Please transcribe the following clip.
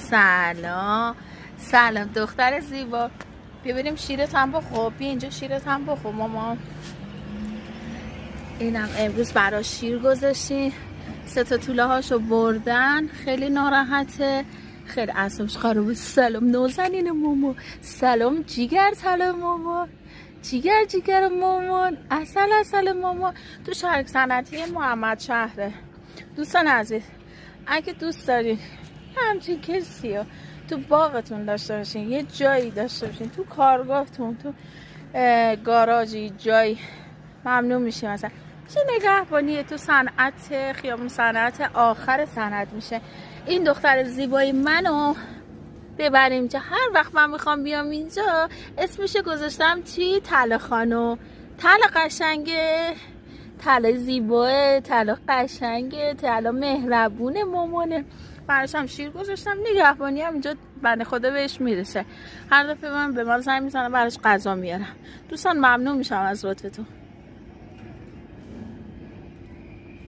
سلام سلام دختر زیبا، بیا بریم شیرت هم بخور. بیا اینجا شیرت هم بخور مامان. اینم امروز براش شیر گذاشتیم. 3 تا توله هاشو بردن، خیلی ناراحته، خیلی اعصابش خرابه. سلام نازنین مامان، سلام جیگر، سلام مامان، جیگر مامان، اصل مامان. تو شهرک صنعتی محمد شهره. دوستان عزیز، اگه دوست دارین همچین کسی رو تو باغتون داشته باشین، یه جایی داشته باشین، تو کارگاهتون، تو گاراژی جایی، ممنون میشه. مثلا چه نگهبانیه تو صنعت خیابون صنعت آخر صنعت میشه. این دختر زیبای منو ببریم که هر وقت من میخوام بیام اینجا اسمشو گذاشتم چی؟ طلا خانو. طلا قشنگه، طلا زیباه، طلا قشنگه، طلا مهربونه مامانه. براش هم شیر گذاشتم، نگهبانی هم اینجا بنده خدا بهش میرسه. هر دفعه من به من زنگ میزنم براش غذا میارم. دوستان ممنون میشم از لطفتون.